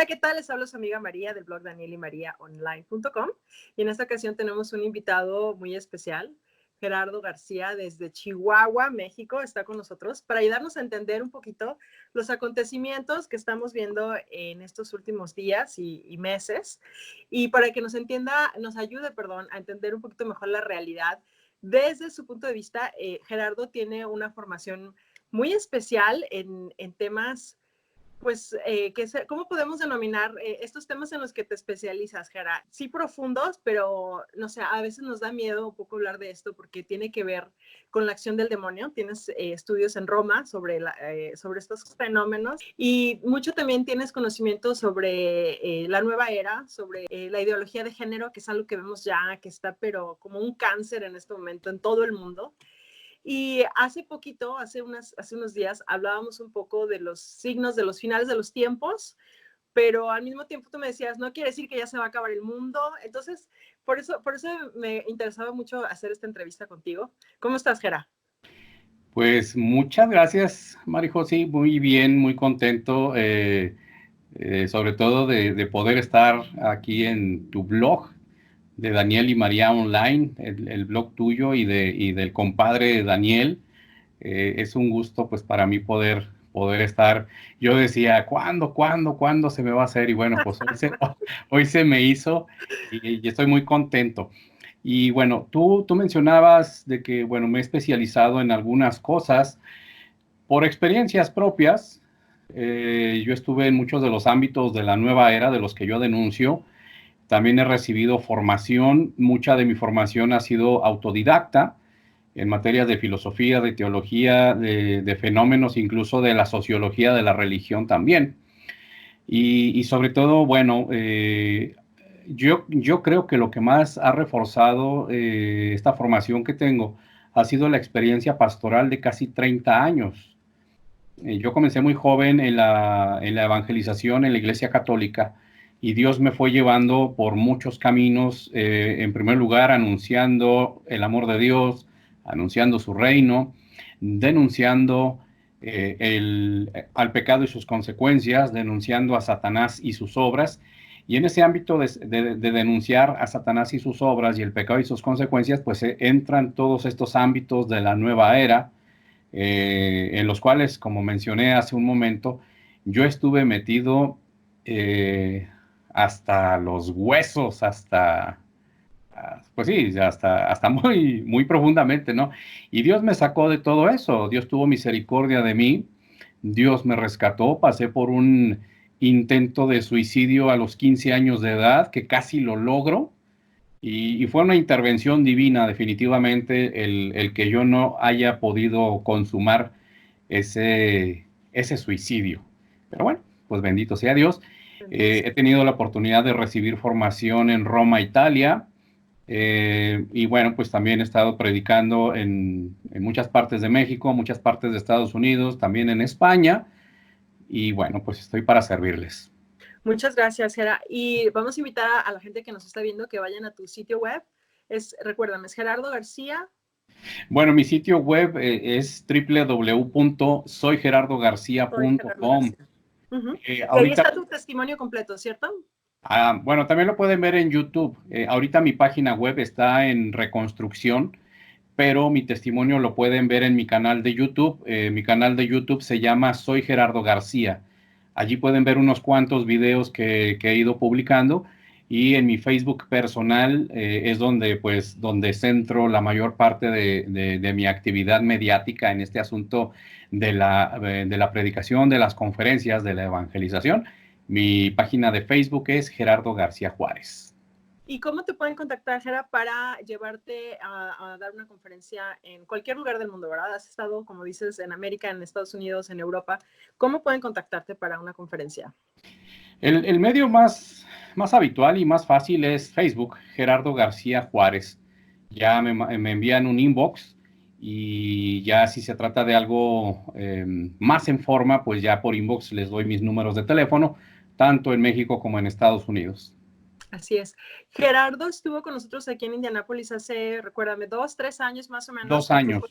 Hola, ¿qué tal? Les hablo su amiga María del blog danielymariaonline.com y en esta ocasión tenemos un invitado muy especial, Gerardo García desde Chihuahua, México, está con nosotros para ayudarnos a entender un poquito los acontecimientos que estamos viendo en estos últimos días y meses y para que nos ayude, perdón, a entender un poquito mejor la realidad. Desde su punto de vista, Gerardo tiene una formación muy especial en temas pues, ¿cómo podemos denominar estos temas en los que te especializas, Jera? Sí profundos, pero no sé, a veces nos da miedo un poco hablar de esto porque tiene que ver con la acción del demonio. Tienes estudios en Roma sobre estos fenómenos y mucho también tienes conocimiento sobre la nueva era, sobre la ideología de género, que es algo que vemos ya, que está pero como un cáncer en este momento en todo el mundo. Y hace poquito, hace unos días, hablábamos un poco de los signos de los finales de los tiempos, pero al mismo tiempo tú me decías, no quiere decir que ya se va a acabar el mundo. Entonces, por eso me interesaba mucho hacer esta entrevista contigo. ¿Cómo estás, Gera? Pues muchas gracias, Marijosi. Muy bien, muy contento, sobre todo de poder estar aquí en tu blog de Daniel y María Online, el blog tuyo y del compadre Daniel. Es un gusto, pues, para mí poder estar. Yo decía, ¿cuándo se me va a hacer? Y bueno, pues hoy se me hizo y estoy muy contento. Y bueno, tú mencionabas de que, bueno, me he especializado en algunas cosas por experiencias propias. Yo estuve en muchos de los ámbitos de la nueva era de los que yo denuncio. También he recibido formación. Mucha de mi formación ha sido autodidacta en materias de filosofía, de teología, de fenómenos, incluso de la sociología de la religión también. Y sobre todo, bueno, yo creo que lo que más ha reforzado esta formación que tengo ha sido la experiencia pastoral de casi 30 años. Yo comencé muy joven en la evangelización en la Iglesia Católica y Dios me fue llevando por muchos caminos, en primer lugar anunciando el amor de Dios, anunciando su reino, denunciando al pecado y sus consecuencias, denunciando a Satanás y sus obras. Y en ese ámbito de denunciar a Satanás y sus obras y el pecado y sus consecuencias, pues entran todos estos ámbitos de la nueva era, en los cuales, como mencioné hace un momento, yo estuve metido hasta los huesos, pues sí, hasta muy profundamente, ¿no? Y Dios me sacó de todo eso, Dios tuvo misericordia de mí, Dios me rescató, pasé por un intento de suicidio a los 15 años de edad, que casi lo logro, y fue una intervención divina, definitivamente, el que yo no haya podido consumar ese suicidio. Pero bueno, pues bendito sea Dios. He tenido la oportunidad de recibir formación en Roma, Italia, y bueno, pues también he estado predicando en muchas partes de México, muchas partes de Estados Unidos, también en España, y bueno, pues estoy para servirles. Muchas gracias, Gera. Y vamos a invitar a la gente que nos está viendo que vayan a tu sitio web. Recuérdame, es Gerardo García. Bueno, mi sitio web es Soy Gerardo www.soygerardogarcia.com. García. Uh-huh. Y ahí Ahorita, está tu testimonio completo, ¿cierto? bueno, también lo pueden ver en YouTube. Ahorita mi página web está en reconstrucción, pero mi testimonio lo pueden ver en mi canal de YouTube. Mi canal de YouTube se llama Soy Gerardo García. Allí pueden ver unos cuantos videos que he ido publicando, y en mi Facebook personal es donde centro la mayor parte de mi actividad mediática en este asunto de la predicación, de las conferencias, de la evangelización. Mi página de Facebook es Gerardo García Juárez. ¿Y cómo te pueden contactar, Jera, para llevarte a dar una conferencia en cualquier lugar del mundo, ¿verdad? Has estado, como dices, en América, en Estados Unidos, en Europa. ¿Cómo pueden contactarte para una conferencia? El medio más habitual y más fácil es Facebook, Gerardo García Juárez. Ya me envían un inbox, y ya si se trata de algo más en forma, pues ya por inbox les doy mis números de teléfono, tanto en México como en Estados Unidos. Así es. Gerardo estuvo con nosotros aquí en Indianápolis hace, recuérdame, 2, 3 años más o menos, 2 años.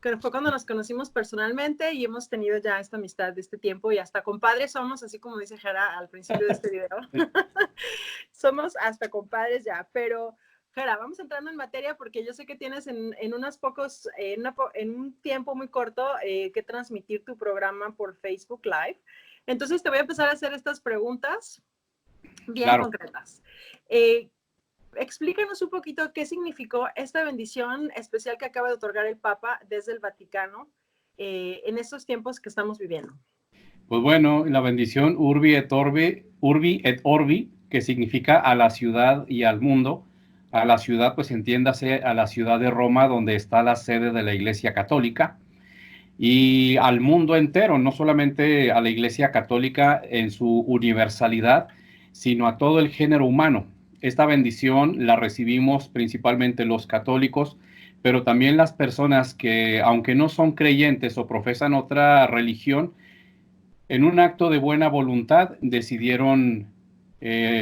que fue cuando nos conocimos personalmente y hemos tenido ya esta amistad de este tiempo y hasta compadres somos, así como dice Gera al principio de este video. Somos hasta compadres ya, pero Gera, vamos entrando en materia porque yo sé que tienes en unos pocos, en un tiempo muy corto que transmitir tu programa por Facebook Live. Entonces te voy a empezar a hacer estas preguntas bien Claro. concretas. Explícanos un poquito qué significó esta bendición especial que acaba de otorgar el Papa desde el Vaticano en estos tiempos que estamos viviendo. Pues bueno, la bendición Urbi et Orbi, que significa a la ciudad y al mundo. A la ciudad, pues entiéndase a la ciudad de Roma, donde está la sede de la Iglesia Católica, y al mundo entero, no solamente a la Iglesia Católica en su universalidad, sino a todo el género humano. Esta bendición la recibimos principalmente los católicos, pero también las personas que, aunque no son creyentes o profesan otra religión, en un acto de buena voluntad decidieron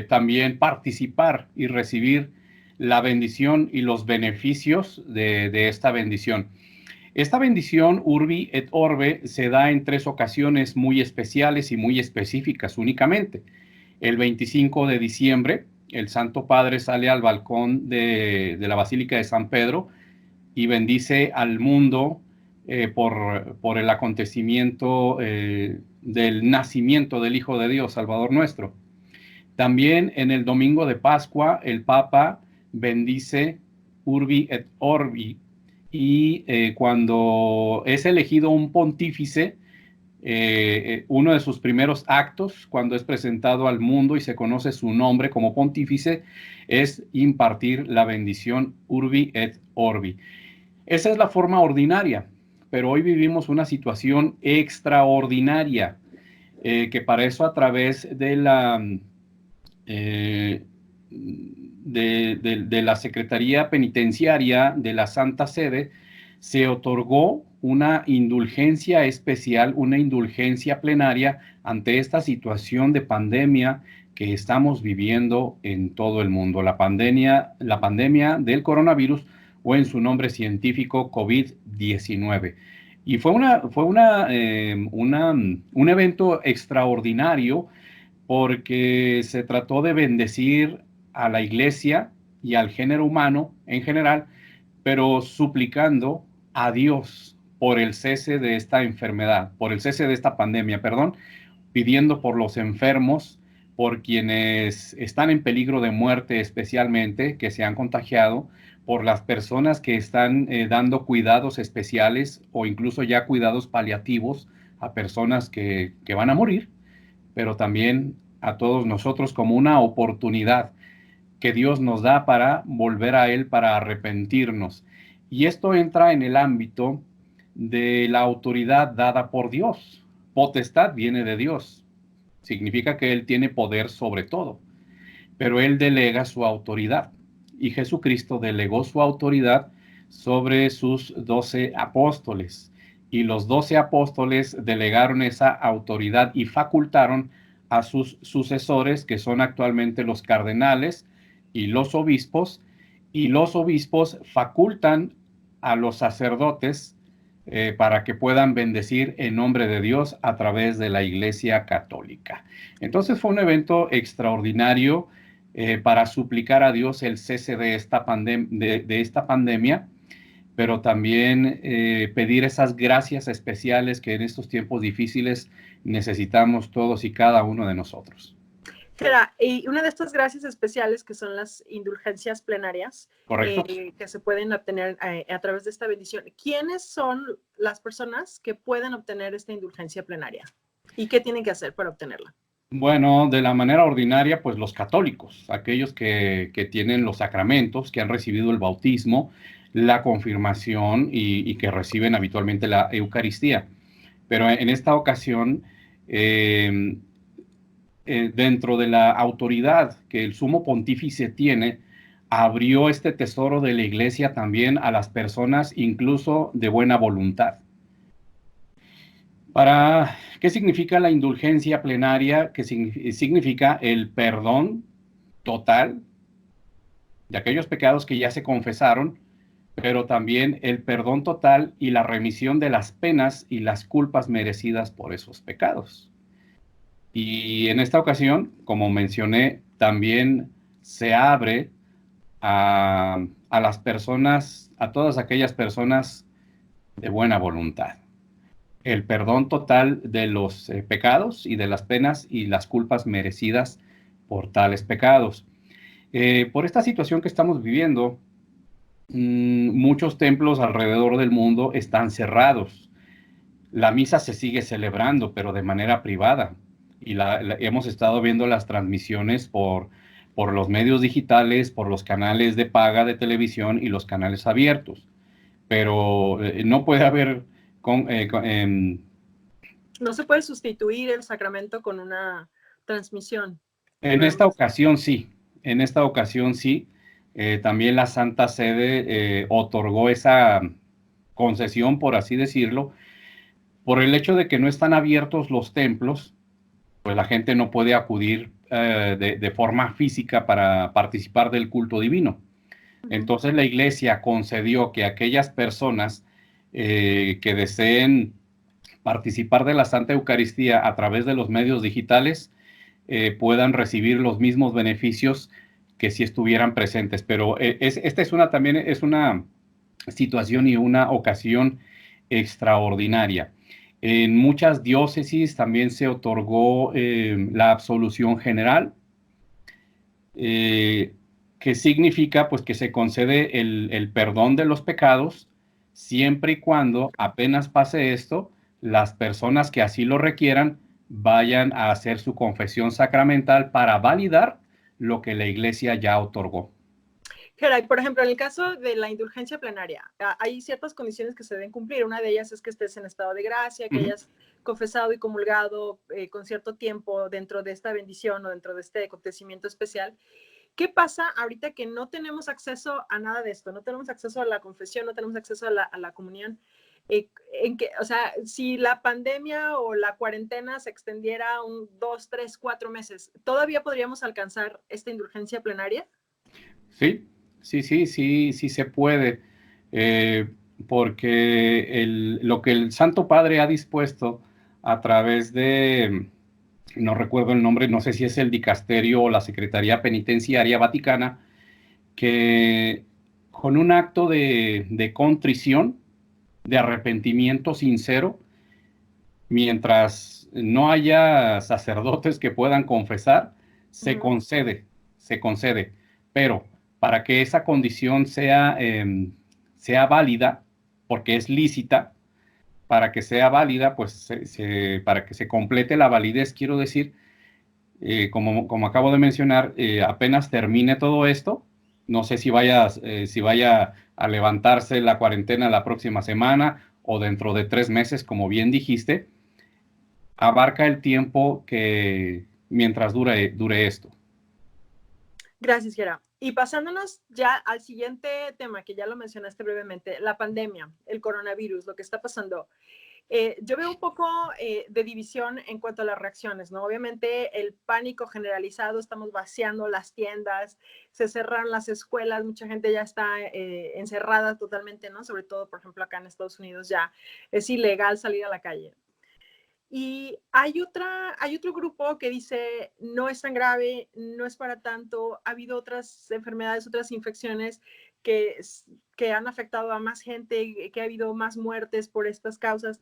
también participar y recibir la bendición y los beneficios de esta bendición. Esta bendición Urbi et Orbe se da en 3 ocasiones muy especiales y muy específicas únicamente. El 25 de diciembre, el Santo Padre sale al balcón de la Basílica de San Pedro y bendice al mundo por el acontecimiento del nacimiento del Hijo de Dios, Salvador nuestro. También en el domingo de Pascua, el Papa bendice Urbi et Orbi, y cuando es elegido un pontífice, uno de sus primeros actos, cuando es presentado al mundo y se conoce su nombre como pontífice, es impartir la bendición Urbi et Orbi. Esa es la forma ordinaria, pero hoy vivimos una situación extraordinaria, que para eso a través de la Secretaría Penitenciaria de la Santa Sede se otorgó una indulgencia especial, una indulgencia plenaria ante esta situación de pandemia que estamos viviendo en todo el mundo, la pandemia del coronavirus, o en su nombre científico COVID-19. Y fue un evento extraordinario porque se trató de bendecir a la iglesia y al género humano en general, pero suplicando a Dios por el cese de esta enfermedad, por el cese de esta pandemia, perdón, pidiendo por los enfermos, por quienes están en peligro de muerte especialmente, que se han contagiado, por las personas que están dando cuidados especiales o incluso ya cuidados paliativos a personas que van a morir, pero también a todos nosotros como una oportunidad que Dios nos da para volver a Él, para arrepentirnos. Y esto entra en el ámbito de la autoridad dada por Dios. Potestad viene de Dios. Significa que Él tiene poder sobre todo, pero Él delega su autoridad. Y Jesucristo delegó su autoridad sobre sus 12 apóstoles. Y los 12 apóstoles delegaron esa autoridad y facultaron a sus sucesores, que son actualmente los cardenales y los obispos facultan a los sacerdotes para que puedan bendecir en nombre de Dios a través de la Iglesia Católica. Entonces fue un evento extraordinario para suplicar a Dios el cese de esta pandemia, pero también pedir esas gracias especiales que en estos tiempos difíciles necesitamos todos y cada uno de nosotros. Y una de estas gracias especiales que son las indulgencias plenarias, que se pueden obtener a través de esta bendición. ¿Quiénes son las personas que pueden obtener esta indulgencia plenaria? ¿Y qué tienen que hacer para obtenerla? Bueno, de la manera ordinaria, pues los católicos, aquellos que tienen los sacramentos, que han recibido el bautismo, la confirmación y que reciben habitualmente la Eucaristía. Pero en esta ocasión, dentro de la autoridad que el sumo pontífice tiene, abrió este tesoro de la iglesia también a las personas incluso de buena voluntad. ¿Qué significa la indulgencia plenaria? Que significa el perdón total de aquellos pecados que ya se confesaron, pero también el perdón total y la remisión de las penas y las culpas merecidas por esos pecados. Y en esta ocasión, como mencioné, también se abre a las personas, a todas aquellas personas de buena voluntad. El perdón total de los pecados y de las penas y las culpas merecidas por tales pecados. Por esta situación que estamos viviendo, muchos templos alrededor del mundo están cerrados. La misa se sigue celebrando, pero de manera privada. Y hemos estado viendo las transmisiones por los medios digitales, por los canales de paga de televisión y los canales abiertos. Pero no puede haber no se puede sustituir el sacramento con una transmisión. en esta ocasión sí, en esta ocasión sí. También la Santa Sede otorgó esa concesión, por así decirlo, por el hecho de que no están abiertos los templos, pues la gente no puede acudir de forma física para participar del culto divino. Entonces la Iglesia concedió que aquellas personas que deseen participar de la Santa Eucaristía a través de los medios digitales puedan recibir los mismos beneficios que si estuvieran presentes. Pero esta también es una situación y una ocasión extraordinaria. En muchas diócesis también se otorgó la absolución general, que significa pues que se concede el perdón de los pecados siempre y cuando apenas pase esto, las personas que así lo requieran vayan a hacer su confesión sacramental para validar lo que la Iglesia ya otorgó. Geray, por ejemplo, en el caso de la indulgencia plenaria, hay ciertas condiciones que se deben cumplir. Una de ellas es que estés en estado de gracia, que hayas confesado y comulgado con cierto tiempo dentro de esta bendición o dentro de este acontecimiento especial. ¿Qué pasa ahorita que no tenemos acceso a nada de esto? No tenemos acceso a la confesión, no tenemos acceso a la comunión. O sea, si la pandemia o la cuarentena se extendiera 2, 3, 4 meses, ¿todavía podríamos alcanzar esta indulgencia plenaria? Sí se puede, porque lo que el Santo Padre ha dispuesto a través de, no recuerdo el nombre, no sé si es el Dicasterio o la Secretaría Penitenciaria Vaticana, que con un acto de contrición, de arrepentimiento sincero, mientras no haya sacerdotes que puedan confesar, se concede, pero para que esa condición sea válida, porque es lícita, para que sea válida, pues para que se complete la validez, quiero decir, como acabo de mencionar, apenas termine todo esto, no sé si vaya a levantarse la cuarentena la próxima semana o dentro de 3 meses, como bien dijiste, abarca el tiempo que mientras dure esto. Gracias, Gera. Y pasándonos ya al siguiente tema, que ya lo mencionaste brevemente, la pandemia, el coronavirus, lo que está pasando. Yo veo un poco de división en cuanto a las reacciones, ¿no? Obviamente el pánico generalizado, estamos vaciando las tiendas, se cerraron las escuelas, mucha gente ya está encerrada totalmente, ¿no? Sobre todo, por ejemplo, acá en Estados Unidos ya es ilegal salir a la calle. Y hay otro grupo que dice, no es tan grave, no es para tanto, ha habido otras enfermedades, otras infecciones que, que han afectado a más gente, que ha habido más muertes por estas causas.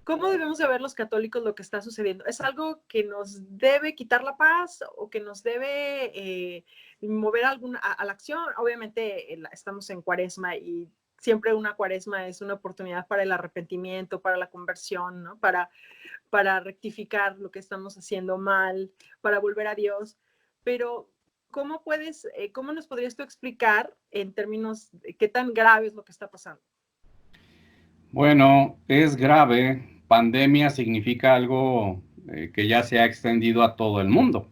¿Cómo debemos de ver los católicos lo que está sucediendo? ¿Es algo que nos debe quitar la paz o que nos debe mover a la acción? Obviamente estamos en cuaresma y siempre una cuaresma es una oportunidad para el arrepentimiento, para la conversión, ¿no? Para rectificar lo que estamos haciendo mal, para volver a Dios. Pero, ¿cómo nos podrías tú explicar en términos de qué tan grave es lo que está pasando? Bueno, es grave. Pandemia significa algo que ya se ha extendido a todo el mundo.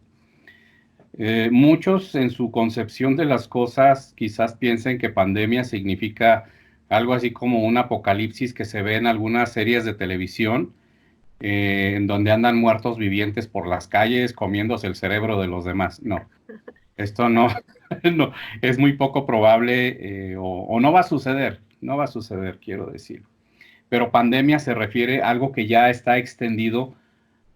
Muchos en su concepción de las cosas quizás piensen que pandemia significa algo así como un apocalipsis que se ve en algunas series de televisión, en donde andan muertos vivientes por las calles comiéndose el cerebro de los demás. No, esto no, no, es muy poco probable o no va a suceder, no va a suceder, quiero decir. Pero pandemia se refiere a algo que ya está extendido,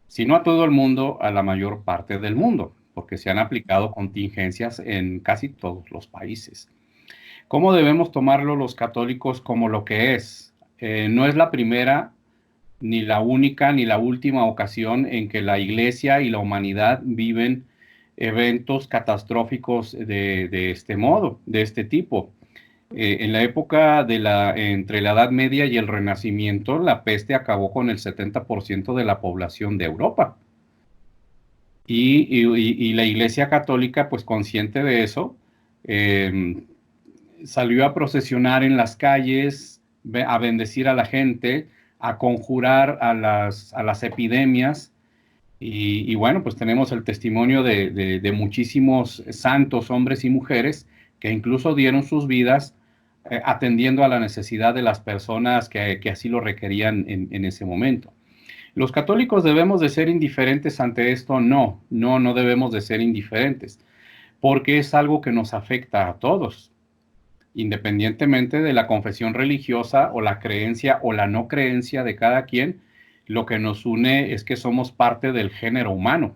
si no a todo el mundo, a la mayor parte del mundo, porque se han aplicado contingencias en casi todos los países. ¿Cómo debemos tomarlo los católicos como lo que es? No es la primera, ni la única, ni la última ocasión en que la Iglesia y la humanidad viven eventos catastróficos de este modo, de este tipo. En la época entre la Edad Media y el Renacimiento, la peste acabó con el 70% de la población de Europa. Y la Iglesia Católica, pues consciente de eso, eh, salió a procesionar en las calles, a bendecir a la gente, a conjurar a las epidemias. Y bueno, pues tenemos el testimonio de muchísimos santos, hombres y mujeres, que incluso dieron sus vidas atendiendo a la necesidad de las personas que así lo requerían en ese momento. ¿Los católicos debemos de ser indiferentes ante esto? No, no, no debemos de ser indiferentes, porque es algo que nos afecta a todos, independientemente de la confesión religiosa o la creencia o la no creencia de cada quien. Lo que nos une es que somos parte del género humano.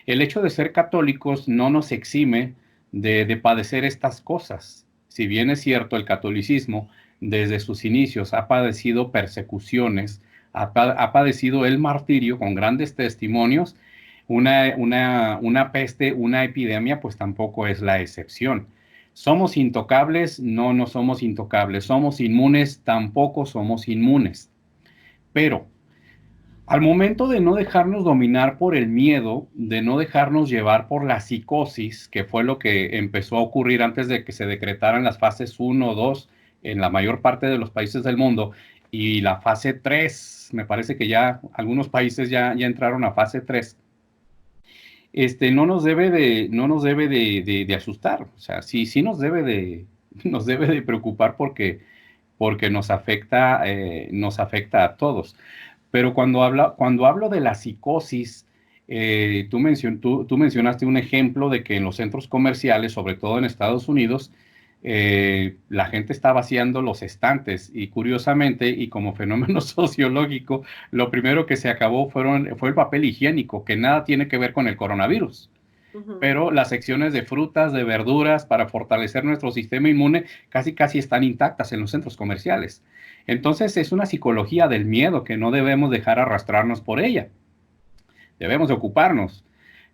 El hecho de ser católicos no nos exime de padecer estas cosas. Si bien es cierto, el catolicismo desde sus inicios ha padecido persecuciones, ha padecido el martirio con grandes testimonios, una peste, una epidemia, pues tampoco es la excepción. ¿Somos intocables? No, no somos intocables. ¿Somos inmunes? Tampoco somos inmunes. Pero al momento de no dejarnos dominar por el miedo, de no dejarnos llevar por la psicosis, que fue lo que empezó a ocurrir antes de que se decretaran las fases 1 o 2 en la mayor parte de los países del mundo, y la fase 3, me parece que ya algunos países ya entraron a fase 3, no nos debe de asustar. O sea, sí, sí nos debe de preocupar porque nos afecta a todos. Pero cuando hablo de la psicosis, tú mencionaste un ejemplo de que en los centros comerciales, sobre todo en Estados Unidos, la gente está vaciando los estantes y curiosamente, y como fenómeno sociológico, lo primero que se acabó fue el papel higiénico, que nada tiene que ver con el coronavirus. Ujú. Pero las secciones de frutas, de verduras, para fortalecer nuestro sistema inmune, casi están intactas en los centros comerciales. Entonces es una psicología del miedo que no debemos dejar arrastrarnos por ella. Debemos de ocuparnos.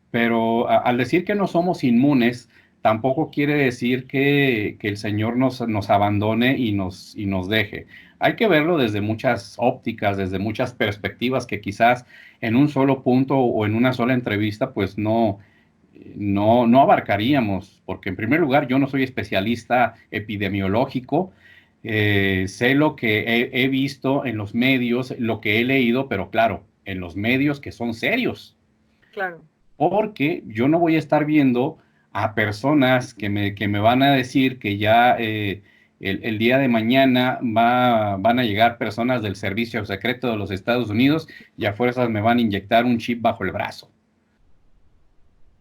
Pero al decir que no somos inmunes, tampoco quiere decir que el Señor nos abandone y nos deje. Hay que verlo desde muchas ópticas, desde muchas perspectivas que quizás en un solo punto o en una sola entrevista, pues no abarcaríamos, porque en primer lugar yo no soy especialista epidemiológico, sé lo que he visto en los medios, lo que he leído, pero claro, en los medios que son serios, Claro. porque yo no voy a estar viendo a personas que me van a decir que ya el día de mañana van a llegar personas del Servicio Secreto de los Estados Unidos y a fuerzas me van a inyectar un chip bajo el brazo,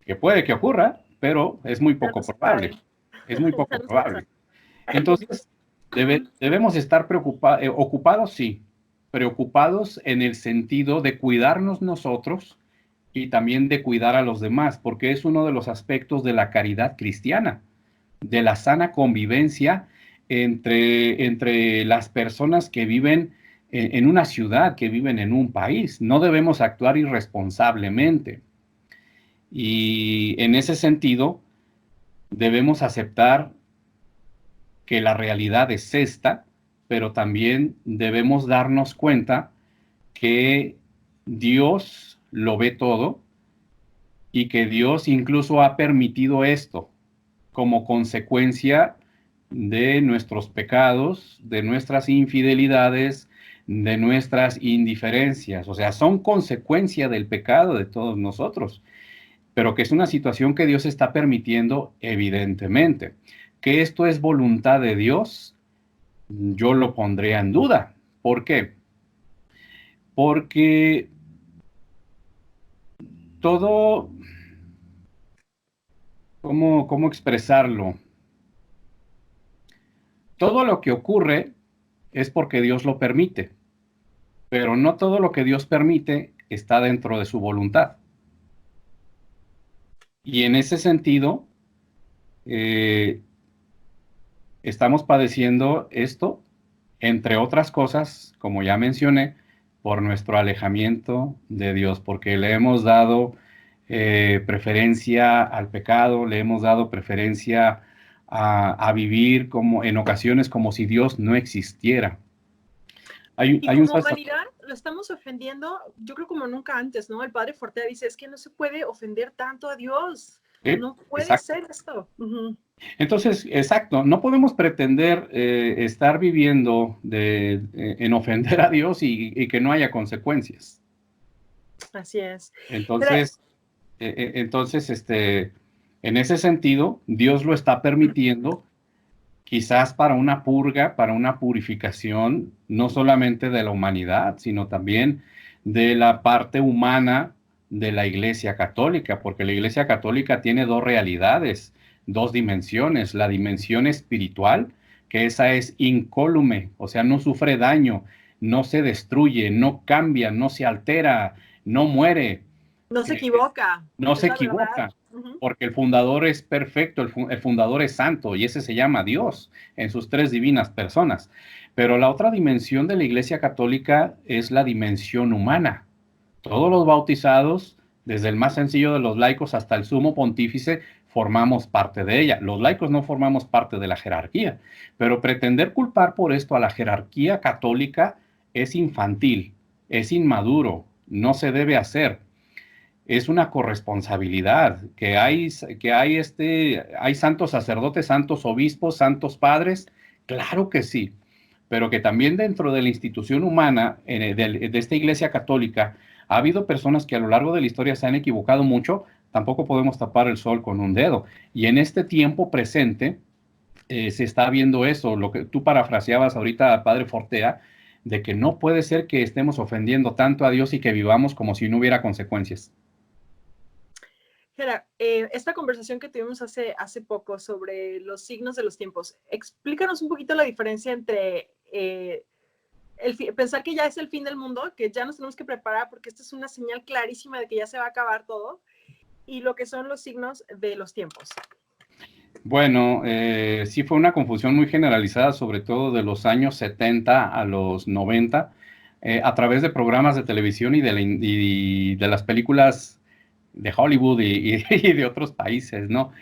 que puede que ocurra, pero es muy Ya poco no se probable. sabe. Es muy Ya poco no se probable. sabe. Entonces, debemos estar ocupados, sí, preocupados en el sentido de cuidarnos nosotros y también de cuidar a los demás, porque es uno de los aspectos de la caridad cristiana, de la sana convivencia entre las personas que viven en una ciudad, que viven en un país. No debemos actuar irresponsablemente. Y en ese sentido, debemos aceptar que la realidad es esta, pero también debemos darnos cuenta que Dios lo ve todo y que Dios incluso ha permitido esto como consecuencia de nuestros pecados, de nuestras infidelidades, de nuestras indiferencias. O sea, son consecuencia del pecado de todos nosotros, pero que es una situación que Dios está permitiendo evidentemente. Que esto es voluntad de Dios, yo lo pondría en duda. ¿Por qué? porque todo, ¿cómo expresarlo? Todo lo que ocurre es porque Dios lo permite, pero no todo lo que Dios permite está dentro de su voluntad. Y en ese sentido, eh, estamos padeciendo esto, entre otras cosas, como ya mencioné, por nuestro alejamiento de Dios, porque le hemos dado preferencia al pecado, le hemos dado preferencia a vivir como en ocasiones como si Dios no existiera. Y Hay un como sacerdote. humanidad lo estamos ofendiendo, yo creo como nunca antes, ¿no? El padre Fortea dice, es que no se puede ofender tanto a Dios, no puede Exacto. ser esto. Uh-huh. Entonces, exacto, no podemos pretender estar viviendo en ofender a Dios y que no haya consecuencias. Así es. Pero, Entonces, en ese sentido, Dios lo está permitiendo quizás para una purga, para una purificación, no solamente de la humanidad, sino también de la parte humana de la Iglesia Católica, porque la Iglesia Católica tiene dos realidades, dos dimensiones, la dimensión espiritual, que esa es incólume, o sea, no sufre daño, no se destruye, no cambia, no se altera, no muere, no se eh, equivoca, no es se la verdad. equivoca, Uh-huh. porque el fundador es perfecto, el fundador es santo y ese se llama Dios en sus tres divinas personas. Pero la otra dimensión de la Iglesia Católica es la dimensión humana. Todos los bautizados, desde el más sencillo de los laicos hasta el sumo pontífice, formamos parte de ella. Los laicos no formamos parte de la jerarquía, pero pretender culpar por esto a la jerarquía católica es infantil, es inmaduro, no se debe hacer. Es una corresponsabilidad, hay santos sacerdotes, santos obispos, santos padres, claro que sí, pero que también dentro de la institución humana, de esta Iglesia Católica, ha habido personas que a lo largo de la historia se han equivocado mucho, tampoco podemos tapar el sol con un dedo. Y en este tiempo presente se está viendo eso, lo que tú parafraseabas ahorita, Padre Fortea, de que no puede ser que estemos ofendiendo tanto a Dios y que vivamos como si no hubiera consecuencias. Gera, esta conversación que tuvimos hace poco sobre los signos de los tiempos, explícanos un poquito la diferencia entre pensar que ya es el fin del mundo, que ya nos tenemos que preparar porque esta es una señal clarísima de que ya se va a acabar todo, y lo que son los signos de los tiempos. Bueno, sí fue una confusión muy generalizada, sobre todo de los años 70 a los 90, a través de programas de televisión y de las películas de Hollywood y de otros países, ¿no?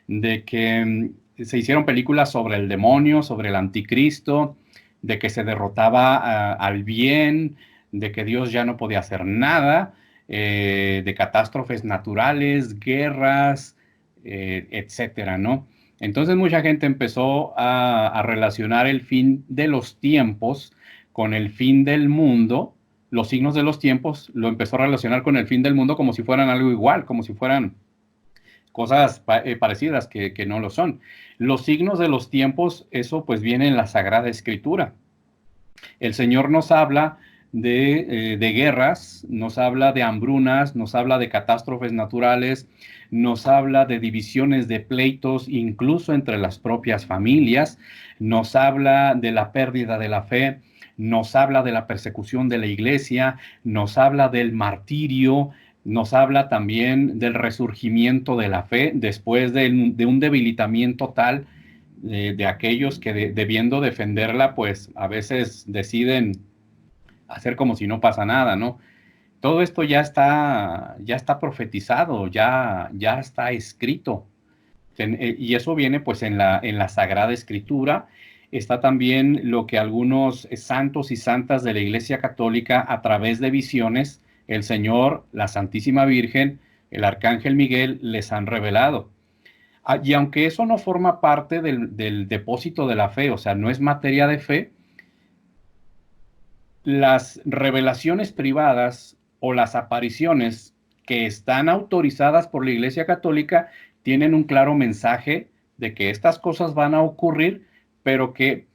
De que se hicieron películas sobre el demonio, sobre el anticristo, de que se derrotaba al bien, de que Dios ya no podía hacer nada, de catástrofes naturales, guerras, etcétera, ¿no? Entonces mucha gente empezó a relacionar el fin de los tiempos con el fin del mundo. Los signos de los tiempos lo empezó a relacionar con el fin del mundo como si fueran algo igual, como si fueran cosas parecidas que no lo son. Los signos de los tiempos, eso pues viene en la Sagrada Escritura. El Señor nos habla de guerras, nos habla de hambrunas, nos habla de catástrofes naturales, nos habla de divisiones de pleitos, incluso entre las propias familias, nos habla de la pérdida de la fe, nos habla de la persecución de la iglesia, nos habla del martirio, nos habla también del resurgimiento de la fe después de un debilitamiento tal de aquellos que debiendo defenderla, pues a veces deciden hacer como si no pasa nada, ¿no? Todo esto ya está profetizado, ya está escrito. Y eso viene pues en la Sagrada Escritura. Está también lo que algunos santos y santas de la Iglesia Católica a través de visiones, el Señor, la Santísima Virgen, el Arcángel Miguel les han revelado. Y aunque eso no forma parte del depósito de la fe, o sea, no es materia de fe, las revelaciones privadas o las apariciones que están autorizadas por la Iglesia Católica tienen un claro mensaje de que estas cosas van a ocurrir, pero que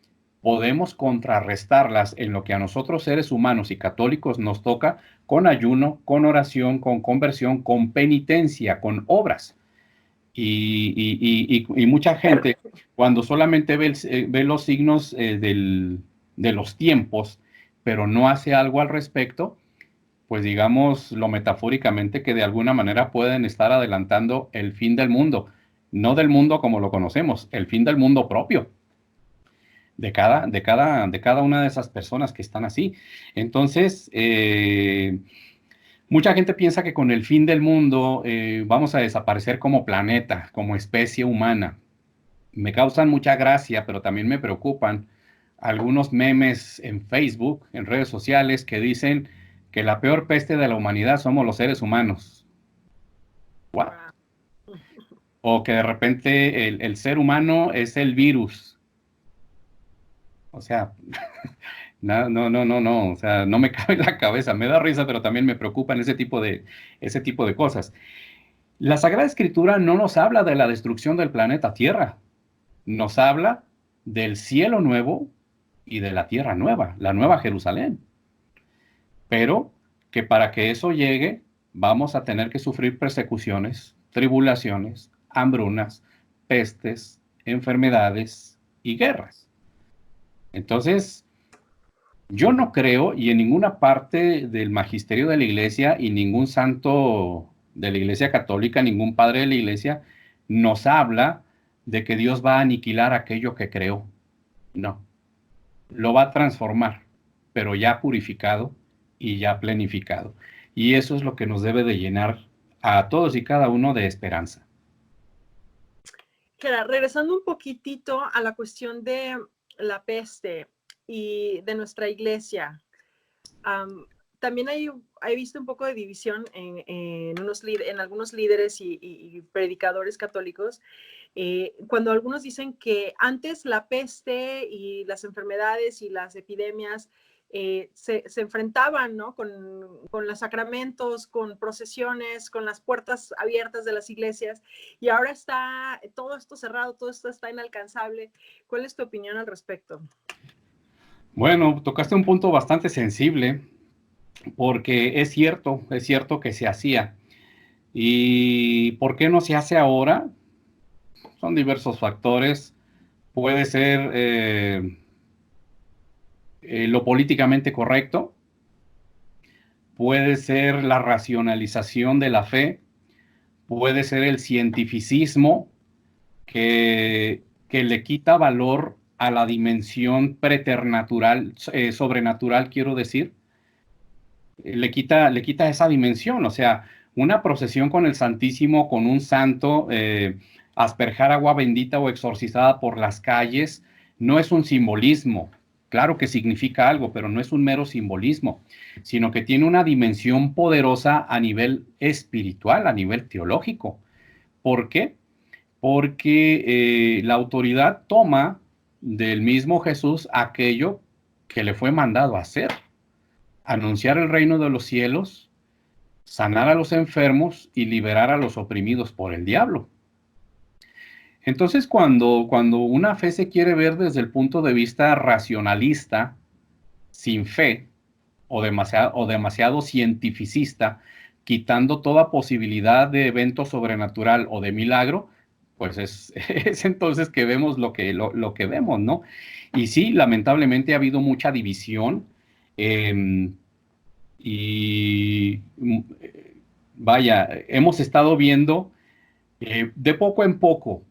podemos contrarrestarlas en lo que a nosotros seres humanos y católicos nos toca con ayuno, con oración, con conversión, con penitencia, con obras. Y mucha gente, cuando solamente ve los signos de los tiempos, pero no hace algo al respecto, pues digamos lo metafóricamente que de alguna manera pueden estar adelantando el fin del mundo, no del mundo como lo conocemos, el fin del mundo propio de cada una de esas personas que están así. Entonces, mucha gente piensa que con el fin del mundo vamos a desaparecer como planeta, como especie humana. Me causan mucha gracia, pero también me preocupan algunos memes en Facebook, en redes sociales, que dicen que la peor peste de la humanidad somos los seres humanos. What? O que de repente el ser humano es el virus. O sea, no, no, no, no, no, o sea, no me cabe en la cabeza, me da risa, pero también me preocupan ese tipo de cosas. La Sagrada Escritura no nos habla de la destrucción del planeta Tierra, nos habla del cielo nuevo y de la tierra nueva, la nueva Jerusalén. Pero que para que eso llegue, vamos a tener que sufrir persecuciones, tribulaciones, hambrunas, pestes, enfermedades y guerras. Entonces, yo no creo, y en ninguna parte del magisterio de la iglesia y ningún santo de la iglesia católica, ningún padre de la iglesia, nos habla de que Dios va a aniquilar aquello que creó. No, lo va a transformar, pero ya purificado y ya plenificado. Y eso es lo que nos debe de llenar a todos y cada uno de esperanza. Claro, regresando un poquitito a la cuestión de la peste y de nuestra iglesia, también he visto un poco de división en algunos líderes y predicadores católicos, cuando algunos dicen que antes la peste y las enfermedades y las epidemias se enfrentaban, ¿no? con los sacramentos, con procesiones, con las puertas abiertas de las iglesias, y ahora está todo esto cerrado, todo esto está inalcanzable. ¿Cuál es tu opinión al respecto? Bueno, tocaste un punto bastante sensible, porque es cierto que se hacía. ¿Y por qué no se hace ahora? Son diversos factores. Puede ser lo políticamente correcto, puede ser la racionalización de la fe, puede ser el cientificismo que le quita valor a la dimensión preternatural, sobrenatural, quiero decir, le quita esa dimensión. O sea, una procesión con el Santísimo, con un santo, asperjar agua bendita o exorcizada por las calles, no es un simbolismo. Claro que significa algo, pero no es un mero simbolismo, sino que tiene una dimensión poderosa a nivel espiritual, a nivel teológico. ¿Por qué? Porque la autoridad toma del mismo Jesús aquello que le fue mandado a hacer: anunciar el reino de los cielos, sanar a los enfermos y liberar a los oprimidos por el diablo. Entonces, cuando una fe se quiere ver desde el punto de vista racionalista, sin fe, o demasiado cientificista, quitando toda posibilidad de evento sobrenatural o de milagro, pues es entonces que vemos lo que vemos, ¿no? Y sí, lamentablemente ha habido mucha división. eh, y vaya, hemos estado viendo de poco en poco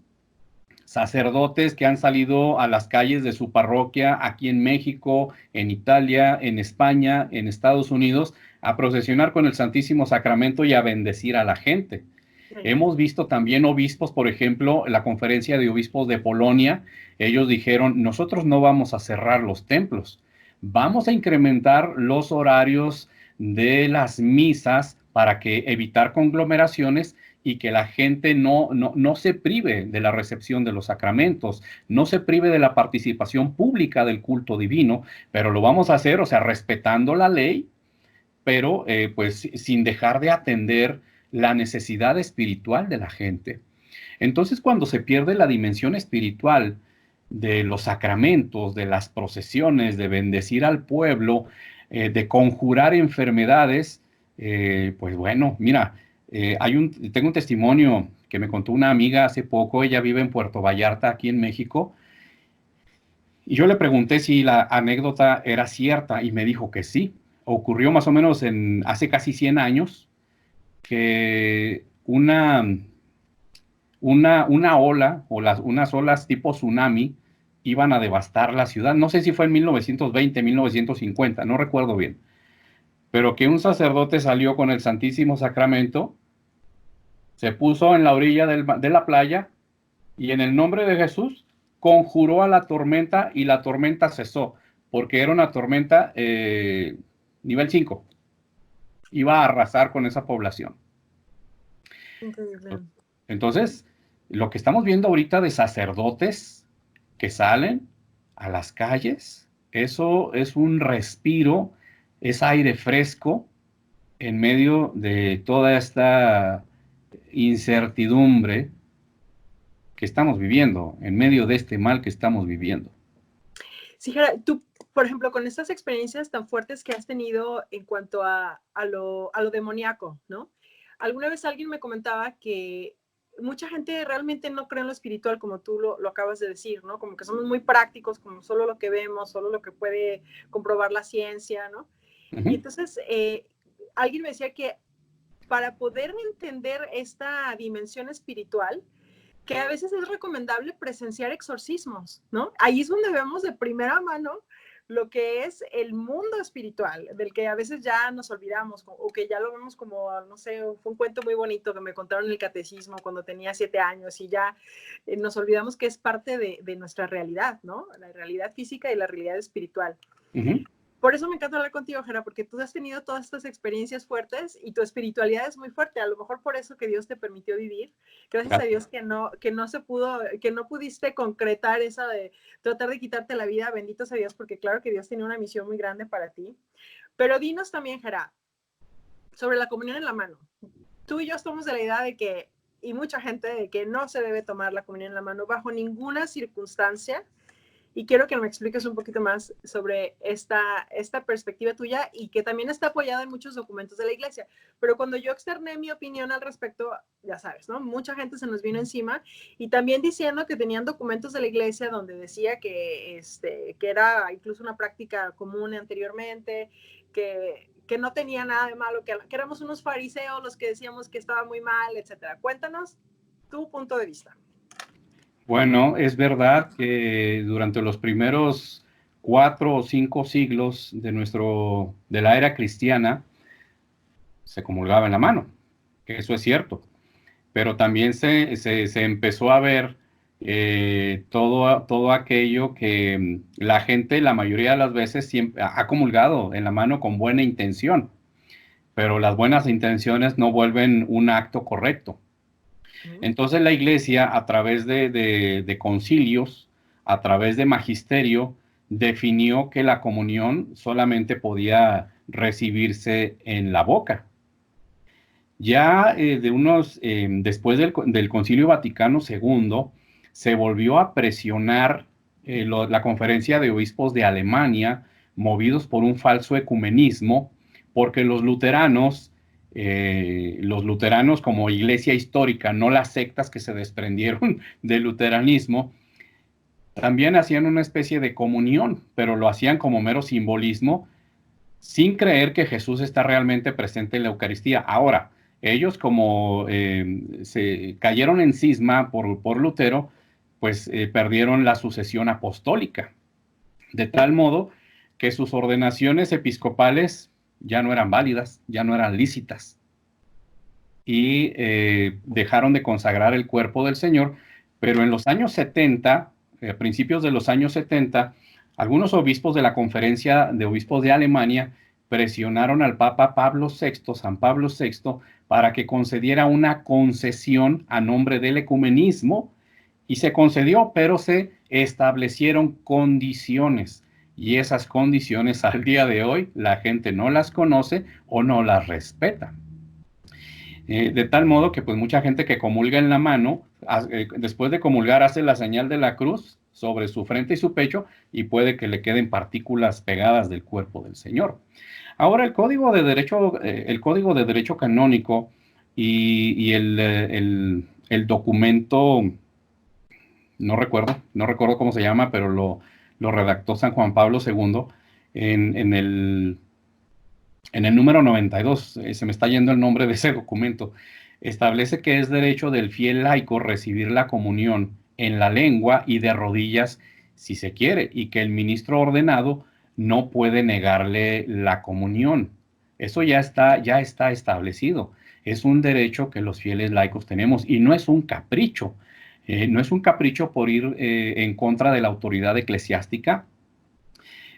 sacerdotes que han salido a las calles de su parroquia aquí en México, en Italia, en España, en Estados Unidos, a procesionar con el Santísimo Sacramento y a bendecir a la gente. Sí. Hemos visto también obispos, por ejemplo, la conferencia de obispos de Polonia. Ellos dijeron: nosotros no vamos a cerrar los templos, vamos a incrementar los horarios de las misas para evitar conglomeraciones y que la gente no se prive de la recepción de los sacramentos, no se prive de la participación pública del culto divino, pero lo vamos a hacer, o sea, respetando la ley, pero pues sin dejar de atender la necesidad espiritual de la gente. Entonces, cuando se pierde la dimensión espiritual, de los sacramentos, de las procesiones, de bendecir al pueblo, de conjurar enfermedades, pues bueno, mira, tengo un testimonio que me contó una amiga hace poco. Ella vive en Puerto Vallarta, aquí en México, y yo le pregunté si la anécdota era cierta y me dijo que sí. Ocurrió más o menos hace casi 100 años que una ola o unas olas tipo tsunami iban a devastar la ciudad. No sé si fue en 1920, 1950, no recuerdo bien, pero que un sacerdote salió con el Santísimo Sacramento, se puso en la orilla de la playa y en el nombre de Jesús conjuró a la tormenta y la tormenta cesó, porque era una tormenta nivel 5. Iba a arrasar con esa población. Increíble. Entonces, lo que estamos viendo ahorita de sacerdotes que salen a las calles, eso es un respiro, es aire fresco en medio de toda esta incertidumbre que estamos viviendo, en medio de este mal que estamos viviendo. Sí, Jera, tú, por ejemplo, con estas experiencias tan fuertes que has tenido en cuanto a lo demoníaco, ¿no? Alguna vez alguien me comentaba que mucha gente realmente no cree en lo espiritual, como tú lo acabas de decir, ¿no? Como que somos muy prácticos, como solo lo que vemos, solo lo que puede comprobar la ciencia, ¿no? Y entonces, alguien me decía que para poder entender esta dimensión espiritual, que a veces es recomendable presenciar exorcismos, ¿no? Ahí es donde vemos de primera mano lo que es el mundo espiritual, del que a veces ya nos olvidamos o que ya lo vemos como, no sé, fue un cuento muy bonito que me contaron en el catecismo cuando tenía 7 años y ya nos olvidamos que es parte de nuestra realidad, ¿no? La realidad física y la realidad espiritual. Por eso me encanta hablar contigo, Jera, porque tú has tenido todas estas experiencias fuertes y tu espiritualidad es muy fuerte. A lo mejor por eso que Dios te permitió vivir. Gracias a Dios que no se pudo, que no pudiste concretar esa de tratar de quitarte la vida. Bendito sea Dios, porque claro que Dios tiene una misión muy grande para ti. Pero dinos también, Jera, sobre la comunión en la mano. Tú y yo estamos de la idea de que, y mucha gente, de que no se debe tomar la comunión en la mano bajo ninguna circunstancia. Y quiero que me expliques un poquito más sobre esta perspectiva tuya y que también está apoyada en muchos documentos de la iglesia. Pero cuando yo externé mi opinión al respecto, ya sabes, ¿no? Mucha gente se nos vino encima y también diciendo que tenían documentos de la iglesia donde decía que era incluso una práctica común anteriormente, que no tenía nada de malo, que éramos unos fariseos los que decíamos que estaba muy mal, etcétera. Cuéntanos tu punto de vista. Bueno, es verdad que durante los primeros 4 o 5 siglos de la era cristiana se comulgaba en la mano, que eso es cierto, pero también se empezó a ver todo aquello que la gente, la mayoría de las veces, siempre ha comulgado en la mano con buena intención, pero las buenas intenciones no vuelven un acto correcto. Entonces la iglesia, a través de concilios, a través de magisterio, definió que la comunión solamente podía recibirse en la boca. Ya después del Concilio Vaticano II, se volvió a presionar la Conferencia de Obispos de Alemania, movidos por un falso ecumenismo, porque los luteranos como iglesia histórica, no las sectas que se desprendieron del luteranismo, también hacían una especie de comunión, pero lo hacían como mero simbolismo, sin creer que Jesús está realmente presente en la Eucaristía. Ahora, ellos como se cayeron en cisma por Lutero, pues perdieron la sucesión apostólica, de tal modo que sus ordenaciones episcopales ya no eran válidas, ya no eran lícitas, y dejaron de consagrar el cuerpo del Señor. Pero en los años 70, principios de los años 70, algunos obispos de la Conferencia de Obispos de Alemania presionaron al Papa Pablo VI, San Pablo VI, para que concediera una concesión a nombre del ecumenismo, y se concedió, pero se establecieron condiciones, y esas condiciones al día de hoy la gente no las conoce o no las respeta. De tal modo que pues mucha gente que comulga en la mano, después de comulgar hace la señal de la cruz sobre su frente y su pecho y puede que le queden partículas pegadas del cuerpo del Señor. Ahora el Código de Derecho Canónico y el documento, no recuerdo cómo se llama, pero lo redactó San Juan Pablo II en el número 92, se me está yendo el nombre de ese documento, establece que es derecho del fiel laico recibir la comunión en la lengua y de rodillas si se quiere, y que el ministro ordenado no puede negarle la comunión. Eso ya está establecido. Es un derecho que los fieles laicos tenemos y no es un capricho. No es un capricho por ir en contra de la autoridad eclesiástica,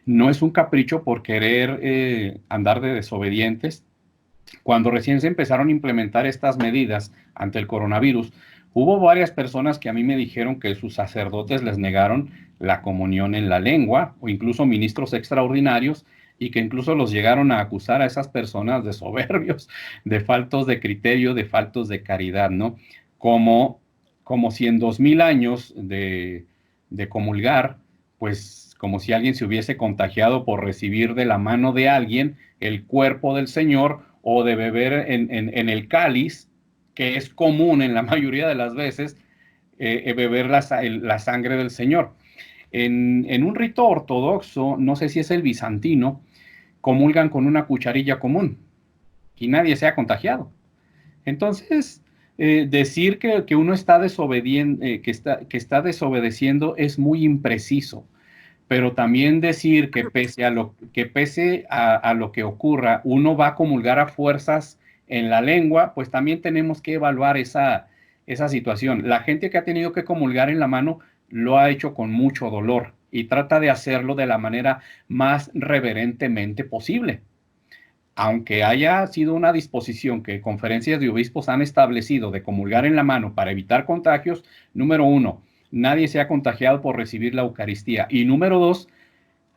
no es un capricho por querer andar de desobedientes. Cuando recién se empezaron a implementar estas medidas ante el coronavirus, hubo varias personas que a mí me dijeron que sus sacerdotes les negaron la comunión en la lengua, o incluso ministros extraordinarios, y que incluso los llegaron a acusar a esas personas de soberbios, de faltos de criterio, de faltos de caridad, ¿no? Como, como si en 2000 años de comulgar, pues como si alguien se hubiese contagiado por recibir de la mano de alguien el cuerpo del Señor, o de beber en el cáliz, que es común en la mayoría de las veces, beber la sangre del Señor. En un rito ortodoxo, no sé si es el bizantino, comulgan con una cucharilla común y nadie se ha contagiado. Entonces, decir que uno está desobediendo, que está desobedeciendo es muy impreciso, pero también decir que pese a lo que ocurra, uno va a comulgar a fuerzas en la lengua, pues también tenemos que evaluar esa situación. La gente que ha tenido que comulgar en la mano lo ha hecho con mucho dolor y trata de hacerlo de la manera más reverentemente posible. Aunque haya sido una disposición que conferencias de obispos han establecido de comulgar en la mano para evitar contagios, número uno, nadie se ha contagiado por recibir la Eucaristía. Y número dos,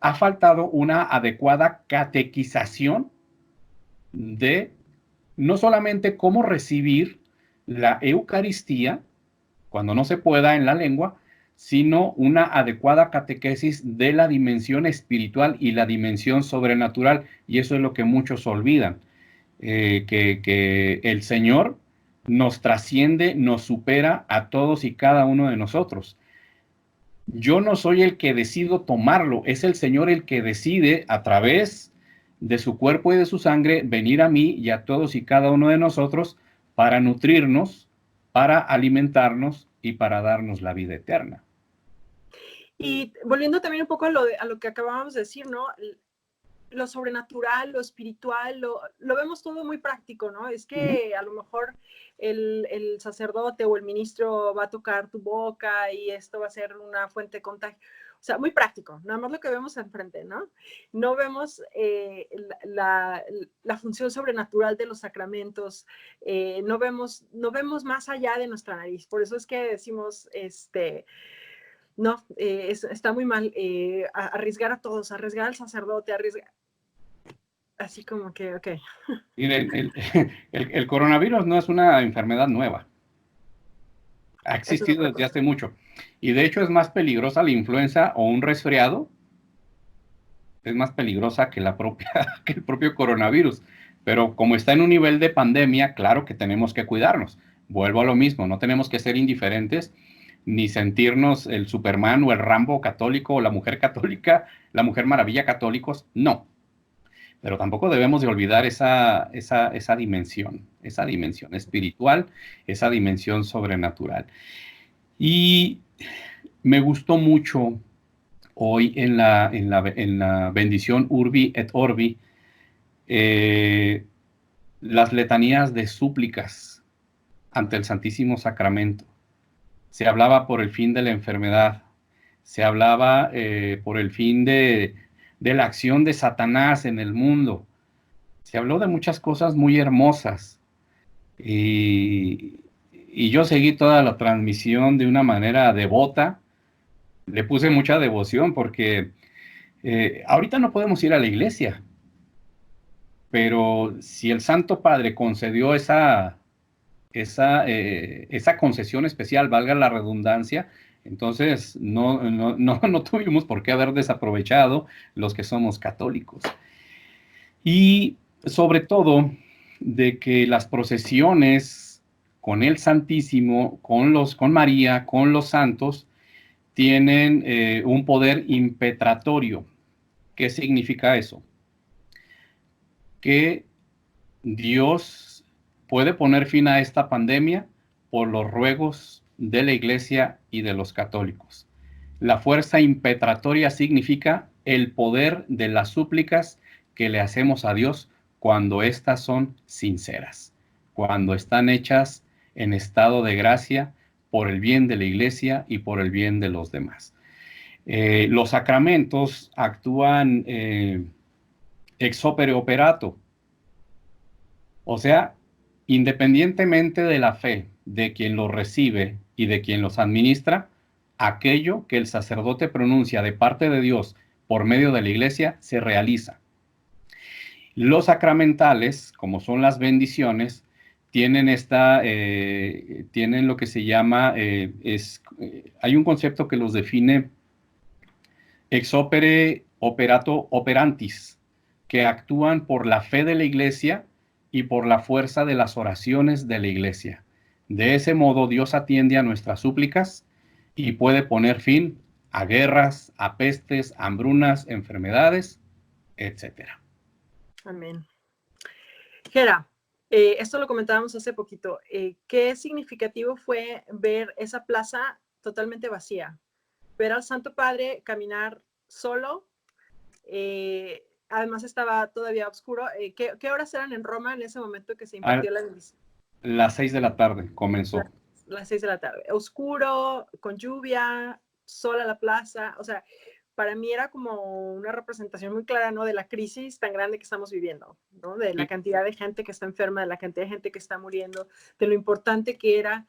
ha faltado una adecuada catequización de no solamente cómo recibir la Eucaristía cuando no se pueda en la lengua, sino una adecuada catequesis de la dimensión espiritual y la dimensión sobrenatural. Y eso es lo que muchos olvidan, que el Señor nos trasciende, nos supera a todos y cada uno de nosotros. Yo no soy el que decido tomarlo, es el Señor el que decide a través de su cuerpo y de su sangre venir a mí y a todos y cada uno de nosotros para nutrirnos, para alimentarnos y para darnos la vida eterna. Y volviendo también un poco a lo que acabábamos de decir, ¿no? Lo sobrenatural, lo espiritual, lo vemos todo muy práctico, ¿no? Es que a lo mejor el sacerdote o el ministro va a tocar tu boca y esto va a ser una fuente de contagio. O sea, muy práctico, nada más lo que vemos enfrente, ¿no? No vemos la función sobrenatural de los sacramentos, no vemos más allá de nuestra nariz. Por eso es que decimos, no, está muy mal arriesgar a todos, arriesgar al sacerdote, arriesgar, así como que, ok. Miren, el coronavirus no es una enfermedad nueva. Ha existido desde hace mucho. Y de hecho es más peligrosa la influenza o un resfriado. Es más peligrosa que que el propio coronavirus. Pero como está en un nivel de pandemia, claro que tenemos que cuidarnos. Vuelvo a lo mismo, no tenemos que ser indiferentes ni sentirnos el Superman o el Rambo católico o la mujer católica, la mujer maravilla católicos, no. Pero tampoco debemos de olvidar esa dimensión espiritual, esa dimensión sobrenatural. Y me gustó mucho hoy en la bendición Urbi et Orbi, las letanías de súplicas ante el Santísimo Sacramento. Se hablaba por el fin de la enfermedad, se hablaba por el fin de la acción de Satanás en el mundo. Se habló de muchas cosas muy hermosas y yo seguí toda la transmisión de una manera devota. Le puse mucha devoción porque ahorita no podemos ir a la iglesia, pero si el Santo Padre concedió esa esa concesión especial, valga la redundancia. Entonces, no tuvimos por qué haber desaprovechado los que somos católicos. Y sobre todo, de que las procesiones con el Santísimo, con María, con los santos, tienen un poder impetratorio. ¿Qué significa eso? Que Dios puede poner fin a esta pandemia por los ruegos de la Iglesia y de los católicos. La fuerza impetratoria significa el poder de las súplicas que le hacemos a Dios cuando éstas son sinceras, cuando están hechas en estado de gracia por el bien de la Iglesia y por el bien de los demás. Los sacramentos actúan ex opere operato, o sea, independientemente de la fe de quien los recibe y de quien los administra, aquello que el sacerdote pronuncia de parte de Dios por medio de la Iglesia se realiza. Los sacramentales, como son las bendiciones, tienen tienen lo que se llama, hay un concepto que los define ex opere operato operantis, que actúan por la fe de la Iglesia y por la fuerza de las oraciones de la Iglesia. De ese modo, Dios atiende a nuestras súplicas y puede poner fin a guerras, a pestes, hambrunas, enfermedades, etc. Amén. Gera, esto lo comentábamos hace poquito. ¿Qué significativo fue ver esa plaza totalmente vacía? Ver al Santo Padre caminar solo. Además estaba todavía oscuro. ¿Qué horas eran en Roma en ese momento que se impartió la bendición? Las 6 de la tarde comenzó. Las 6 de la tarde. Oscuro, con lluvia, sola la plaza. O sea, para mí era como una representación muy clara, ¿no? De la crisis tan grande que estamos viviendo, ¿no? De la cantidad de gente que está enferma, de la cantidad de gente que está muriendo, de lo importante que era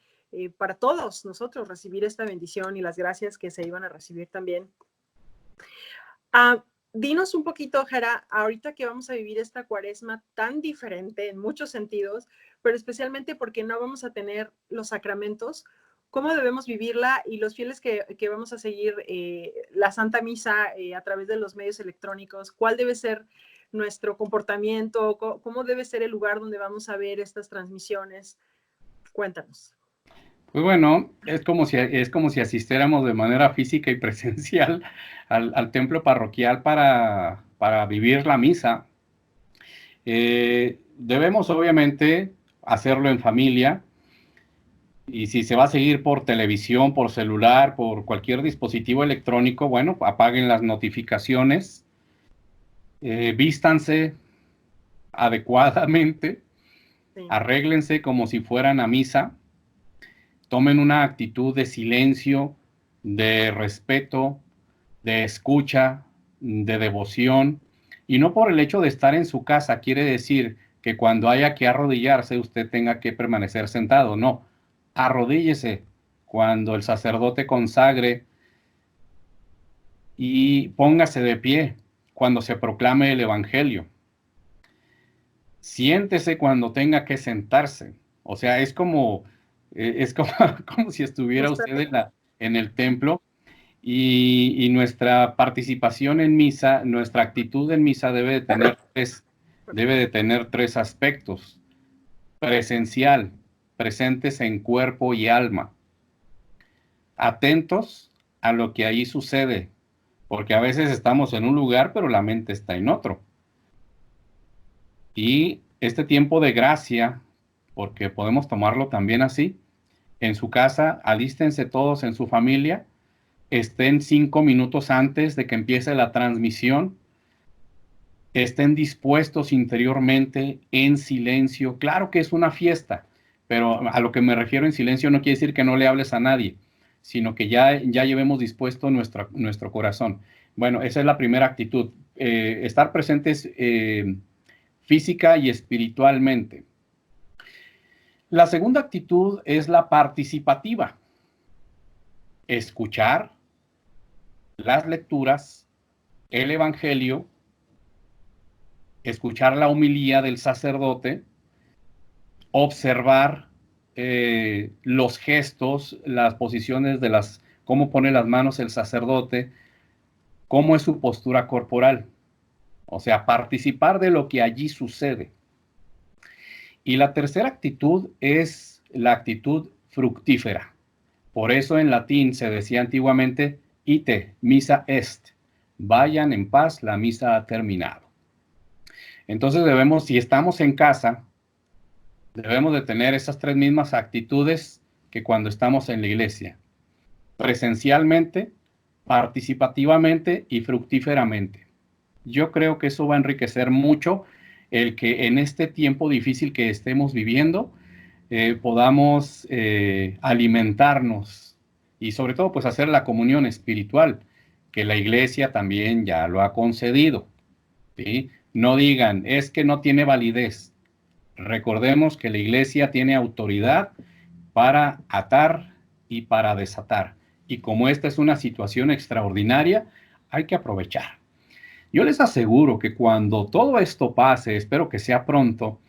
para todos nosotros recibir esta bendición y las gracias que se iban a recibir también. Dinos un poquito, Jara, ahorita que vamos a vivir esta cuaresma tan diferente en muchos sentidos, pero especialmente porque no vamos a tener los sacramentos, ¿cómo debemos vivirla? Y los fieles que vamos a seguir la Santa Misa a través de los medios electrónicos, ¿cuál debe ser nuestro comportamiento? ¿Cómo debe ser el lugar donde vamos a ver estas transmisiones? Cuéntanos. Pues bueno, es como si asistiéramos de manera física y presencial al templo parroquial para vivir la misa. Debemos obviamente hacerlo en familia, y si se va a seguir por televisión, por celular, por cualquier dispositivo electrónico, bueno, apaguen las notificaciones, vístanse adecuadamente, Sí. arréglense como si fueran a misa, tomen una actitud de silencio, de respeto, de escucha, de devoción, y no por el hecho de estar en su casa quiere decir que cuando haya que arrodillarse usted tenga que permanecer sentado, no, arrodíllese cuando el sacerdote consagre y póngase de pie cuando se proclame el evangelio. Siéntese cuando tenga que sentarse, o sea, es como como si estuviera usted en el templo. Y nuestra participación en misa, nuestra actitud en misa debe de tener tres aspectos. Presencial, presentes en cuerpo y alma. Atentos a lo que ahí sucede, porque a veces estamos en un lugar, pero la mente está en otro. Y este tiempo de gracia, porque podemos tomarlo también así, en su casa, alístense todos en su familia, estén 5 minutos antes de que empiece la transmisión, estén dispuestos interiormente en silencio. Claro que es una fiesta, pero a lo que me refiero en silencio no quiere decir que no le hables a nadie, sino que ya llevemos dispuesto nuestro corazón. Bueno, esa es la primera actitud, estar presentes física y espiritualmente. La segunda actitud es la participativa. Escuchar las lecturas, el evangelio, escuchar la homilía del sacerdote, observar los gestos, las posiciones de cómo pone las manos el sacerdote, cómo es su postura corporal. O sea, participar de lo que allí sucede. Y la tercera actitud es la actitud fructífera. Por eso en latín se decía antiguamente, ite, misa est. Vayan en paz, la misa ha terminado. Entonces si estamos en casa, debemos de tener esas tres mismas actitudes que cuando estamos en la iglesia. Presencialmente, participativamente y fructíferamente. Yo creo que eso va a enriquecer mucho el que en este tiempo difícil que estemos viviendo podamos alimentarnos y sobre todo pues hacer la comunión espiritual, que la iglesia también ya lo ha concedido, ¿sí? No digan, es que no tiene validez. Recordemos que la iglesia tiene autoridad para atar y para desatar. Y como esta es una situación extraordinaria, hay que aprovechar. Yo les aseguro que cuando todo esto pase, espero que sea pronto,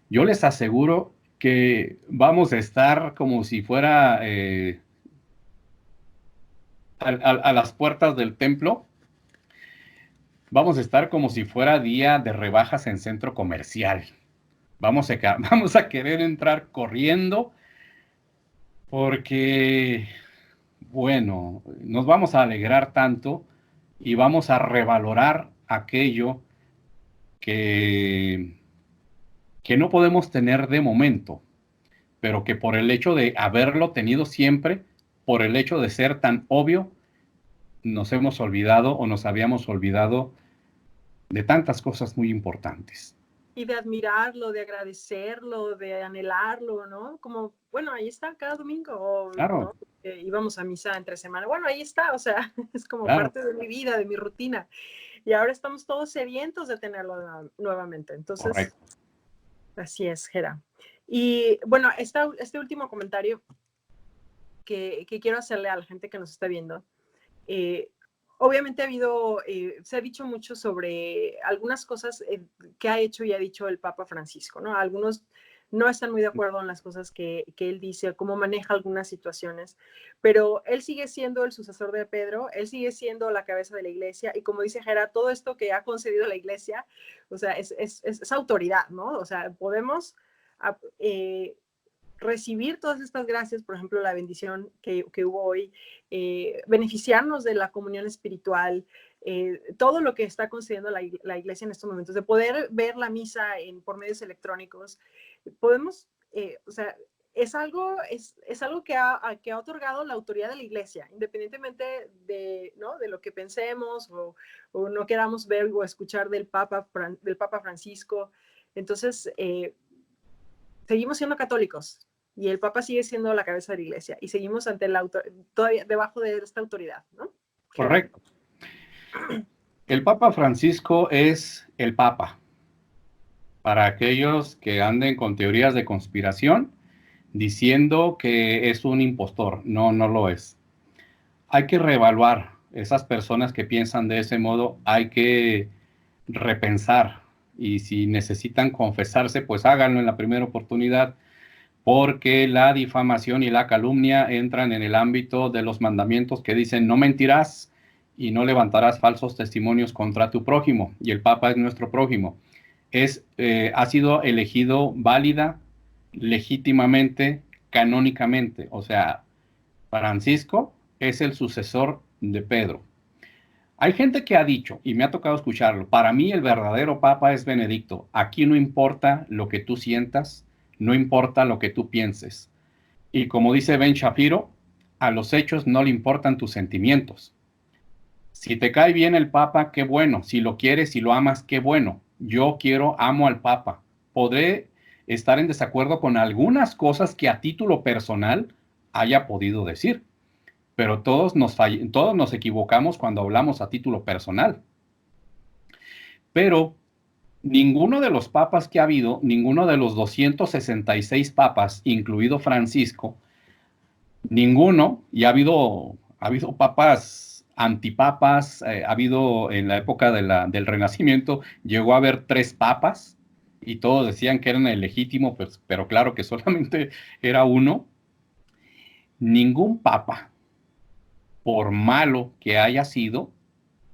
yo les aseguro que vamos a estar como si fuera a las puertas del templo, vamos a estar como si fuera día de rebajas en centro comercial. Vamos a querer entrar corriendo porque, bueno, nos vamos a alegrar tanto y vamos a revalorar aquello que no podemos tener de momento, pero que por el hecho de haberlo tenido siempre, por el hecho de ser tan obvio, nos hemos olvidado o nos habíamos olvidado de tantas cosas muy importantes. Y de admirarlo, de agradecerlo, de anhelarlo, ¿no? Como, bueno, ahí está cada domingo, Claro, ¿no? Íbamos a misa entre semana. Bueno, ahí está, o sea, es como claro. parte de mi vida, de mi rutina. Y ahora estamos todos sedientos de tenerlo nuevamente. Entonces, Correcto. así es, Gera. Y bueno, este último comentario que quiero hacerle a la gente que nos está viendo. Obviamente se ha dicho mucho sobre algunas cosas que ha hecho y ha dicho el Papa Francisco, ¿no? Algunos no están muy de acuerdo en las cosas que él dice, cómo maneja algunas situaciones, pero él sigue siendo el sucesor de Pedro, él sigue siendo la cabeza de la iglesia y como dice Gera, todo esto que ha concedido la iglesia, o sea, es autoridad, ¿no? O sea, podemos recibir todas estas gracias, por ejemplo, la bendición que hubo hoy, beneficiarnos de la comunión espiritual, todo lo que está concediendo la iglesia en estos momentos, de poder ver la misa por medios electrónicos, podemos, o sea, es algo que ha otorgado la autoridad de la iglesia, independientemente de, ¿no? de lo que pensemos o no queramos ver o escuchar del Papa Francisco. Entonces, seguimos siendo católicos y el Papa sigue siendo la cabeza de la iglesia y seguimos todavía debajo de esta autoridad, ¿no? Correcto. El Papa Francisco es el Papa. Para aquellos que anden con teorías de conspiración, diciendo que es un impostor. No, no lo es. Hay que reevaluar esas personas que piensan de ese modo, hay que repensar y si necesitan confesarse, pues háganlo en la primera oportunidad, porque la difamación y la calumnia entran en el ámbito de los mandamientos que dicen no mentirás y no levantarás falsos testimonios contra tu prójimo, y el Papa es nuestro prójimo. Ha sido elegido válida, legítimamente, canónicamente, o sea, Francisco es el sucesor de Pedro. Hay gente que ha dicho, y me ha tocado escucharlo, para mí el verdadero Papa es Benedicto. Aquí no importa lo que tú sientas, no importa lo que tú pienses. Y como dice Ben Shapiro, a los hechos no le importan tus sentimientos. Si te cae bien el Papa, qué bueno. Si lo quieres, si lo amas, qué bueno. Yo amo al Papa. Podré estar en desacuerdo con algunas cosas que a título personal haya podido decir, pero todos nos equivocamos cuando hablamos a título personal. Pero ninguno de los papas que ha habido, ninguno de los 266 papas, incluido Francisco, ninguno, y ha habido papas antipapas, ha habido en la época del Renacimiento, llegó a haber 3 papas, y todos decían que eran el legítimo, pues, pero claro que solamente era uno. Ningún papa, por malo que haya sido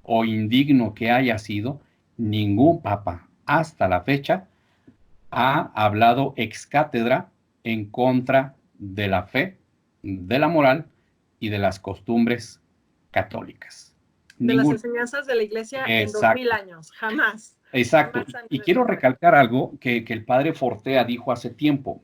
o indigno que haya sido, ningún papa hasta la fecha ha hablado ex cátedra en contra de la fe, de la moral y de las costumbres católicas. De las Ningún. enseñanzas de la iglesia en 2000 Exacto. años, jamás. Exacto. Jamás han Y quiero mencionado. recalcar algo que el padre Fortea dijo hace tiempo.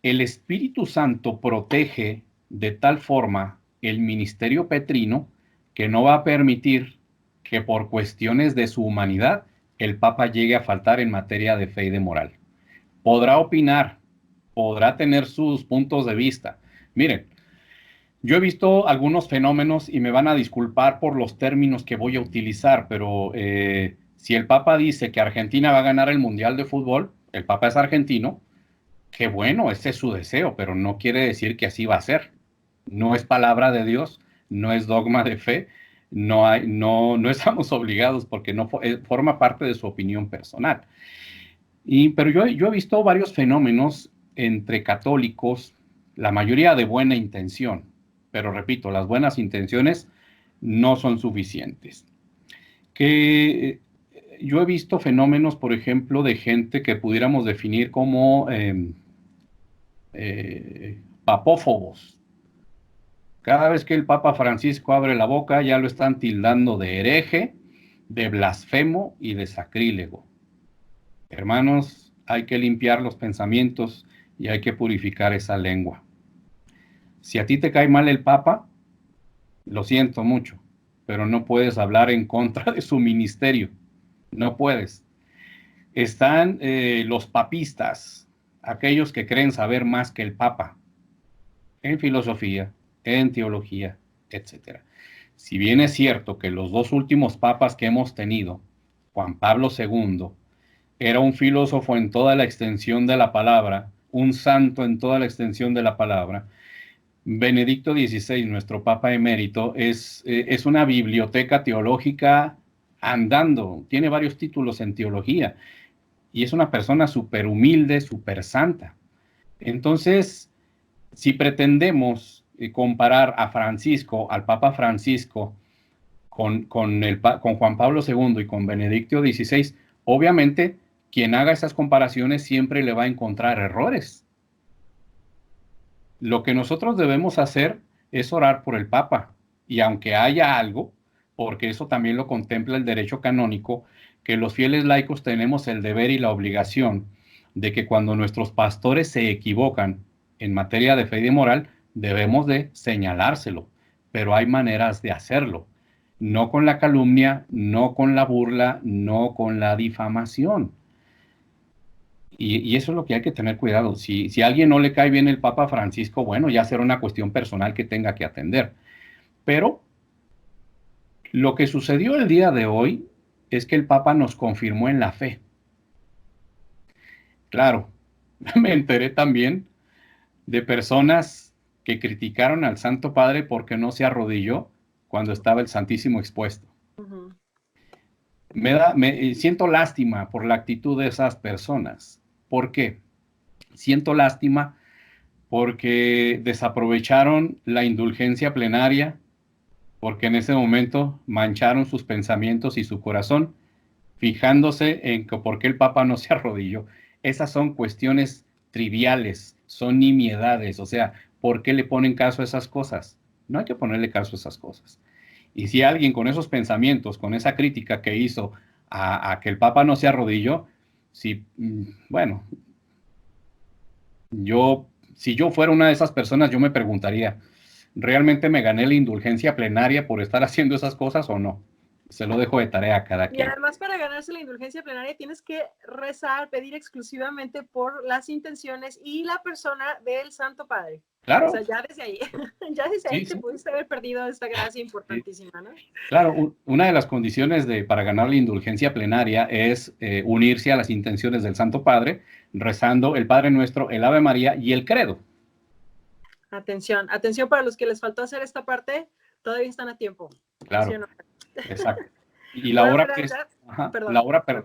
El Espíritu Santo protege de tal forma el ministerio petrino que no va a permitir que por cuestiones de su humanidad el Papa llegue a faltar en materia de fe y de moral. Podrá opinar, podrá tener sus puntos de vista. Miren, yo he visto algunos fenómenos y me van a disculpar por los términos que voy a utilizar, pero si el Papa dice que Argentina va a ganar el Mundial de Fútbol, el Papa es argentino, qué bueno, ese es su deseo, pero no quiere decir que así va a ser. No es palabra de Dios, no es dogma de fe, no estamos obligados porque no forma parte de su opinión personal. Pero yo he visto varios fenómenos entre católicos, la mayoría de buena intención, pero repito, las buenas intenciones no son suficientes. Que yo he visto fenómenos, por ejemplo, de gente que pudiéramos definir como papófobos. Cada vez que el Papa Francisco abre la boca ya lo están tildando de hereje, de blasfemo y de sacrílego. Hermanos, hay que limpiar los pensamientos y hay que purificar esa lengua. Si a ti te cae mal el Papa, lo siento mucho, pero no puedes hablar en contra de su ministerio. No puedes. Están los papistas, aquellos que creen saber más que el Papa, en filosofía, en teología, etc. Si bien es cierto que los dos últimos papas que hemos tenido, Juan Pablo II, era un filósofo en toda la extensión de la palabra, un santo en toda la extensión de la palabra, Benedicto XVI, nuestro Papa emérito, es una biblioteca teológica andando, tiene varios títulos en teología y es una persona súper humilde, súper santa. Entonces, si pretendemos comparar a Francisco, al Papa Francisco, con Juan Pablo II y con Benedicto XVI, obviamente quien haga esas comparaciones siempre le va a encontrar errores. Lo que nosotros debemos hacer es orar por el Papa, y aunque haya algo, porque eso también lo contempla el derecho canónico, que los fieles laicos tenemos el deber y la obligación de que cuando nuestros pastores se equivocan en materia de fe y de moral, debemos de señalárselo, pero hay maneras de hacerlo, no con la calumnia, no con la burla, no con la difamación. Y eso es lo que hay que tener cuidado. Si a alguien no le cae bien el Papa Francisco, bueno, ya será una cuestión personal que tenga que atender. Pero lo que sucedió el día de hoy es que el Papa nos confirmó en la fe. Claro, me enteré también de personas que criticaron al Santo Padre porque no se arrodilló cuando estaba el Santísimo expuesto. Ujú. Siento lástima por la actitud de esas personas. ¿Por qué? Siento lástima porque desaprovecharon la indulgencia plenaria, porque en ese momento mancharon sus pensamientos y su corazón, fijándose en que por qué el Papa no se arrodilló. Esas son cuestiones triviales, son nimiedades, o sea, ¿por qué le ponen caso a esas cosas? No hay que ponerle caso a esas cosas. Y si alguien con esos pensamientos, con esa crítica que hizo a que el Papa no se arrodilló, si, bueno, si yo fuera una de esas personas, yo me preguntaría, ¿realmente me gané la indulgencia plenaria por estar haciendo esas cosas o no? Se lo dejo de tarea a cada Y quien. además para ganarse la indulgencia plenaria tienes que rezar, pedir exclusivamente por las intenciones y la persona del Santo Padre. O sea, Claro, ya desde ahí, ya desde ahí sí, te sí, pudiste haber perdido esta gracia sí. importantísima, ¿no? Claro, una de las condiciones para ganar la indulgencia plenaria es unirse a las intenciones del Santo Padre, rezando el Padre Nuestro, el Ave María y el Credo. Atención, atención para los que les faltó hacer esta parte, todavía están a tiempo. ¿Sí o Claro, no? exacto. Y la Bueno, hora, Gerardo, ajá, perdón.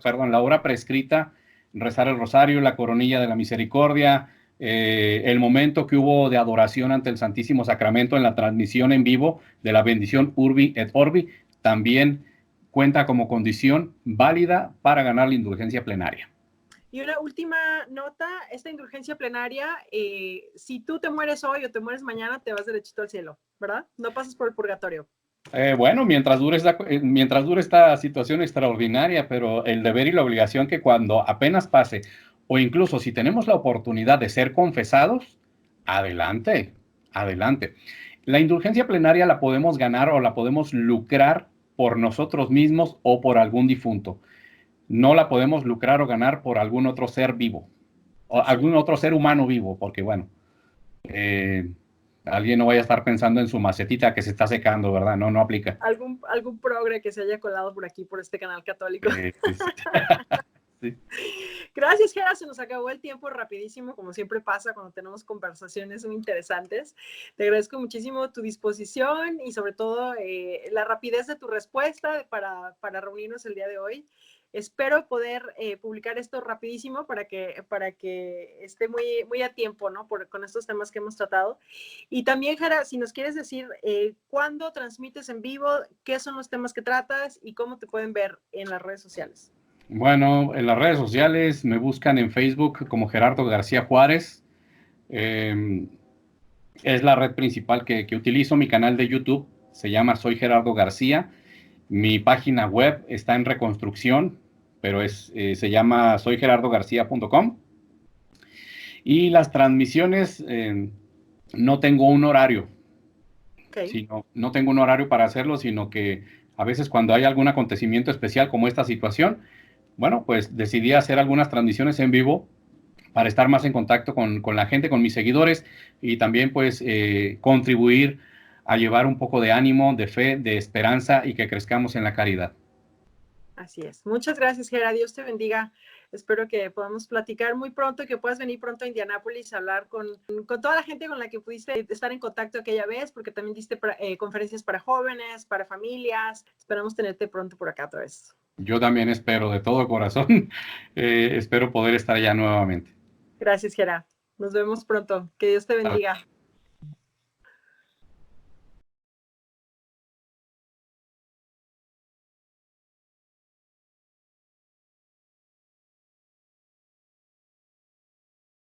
perdón, la hora prescrita rezar el rosario, la coronilla de la misericordia, el momento que hubo de adoración ante el Santísimo Sacramento en la transmisión en vivo de la bendición Urbi et Orbi, también cuenta como condición válida para ganar la indulgencia plenaria. Y una última nota, esta indulgencia plenaria, si tú te mueres hoy o te mueres mañana, te vas derechito al cielo, ¿verdad? No pasas por el purgatorio. Bueno, mientras dure esta situación extraordinaria, pero el deber y la obligación que cuando apenas pase, o incluso si tenemos la oportunidad de ser confesados, adelante, adelante. La indulgencia plenaria la podemos ganar o la podemos lucrar por nosotros mismos o por algún difunto. No la podemos lucrar o ganar por algún otro ser vivo, o algún otro ser humano vivo, porque bueno, alguien no vaya a estar pensando en su macetita que se está secando, ¿verdad? No, no aplica. Algún progre que se haya colado por aquí, por este canal católico. Sí. Gracias, Gera. Se nos acabó el tiempo rapidísimo, como siempre pasa cuando tenemos conversaciones muy interesantes. Te agradezco muchísimo tu disposición y sobre todo la rapidez de tu respuesta para reunirnos el día de hoy. Espero poder publicar esto rapidísimo para que esté muy a tiempo, ¿no? Con estos temas que hemos tratado. Y también, Jara, si nos quieres decir cuándo transmites en vivo, qué son los temas que tratas y cómo te pueden ver en las redes sociales. Bueno, en las redes sociales me buscan en Facebook como Gerardo García Juárez. Es la red principal que utilizo. Mi canal de YouTube se llama Soy Gerardo García. Mi página web está en reconstrucción, pero se llama soygerardogarcia.com. Y las transmisiones, no tengo un horario. Okay. No tengo un horario para hacerlo, sino que a veces cuando hay algún acontecimiento especial como esta situación, bueno, pues decidí hacer algunas transmisiones en vivo para estar más en contacto con la gente, con mis seguidores y también pues contribuir a llevar un poco de ánimo, de fe, de esperanza y que crezcamos en la caridad. Así es. Muchas gracias, Gera. Dios te bendiga. Espero que podamos platicar muy pronto y que puedas venir pronto a Indianápolis a hablar con toda la gente con la que pudiste estar en contacto aquella vez, porque también diste conferencias para jóvenes, para familias. Esperamos tenerte pronto por acá otra vez. Yo también espero de todo corazón, espero poder estar allá nuevamente. Gracias, Gera. Nos vemos pronto. Que Dios te bendiga.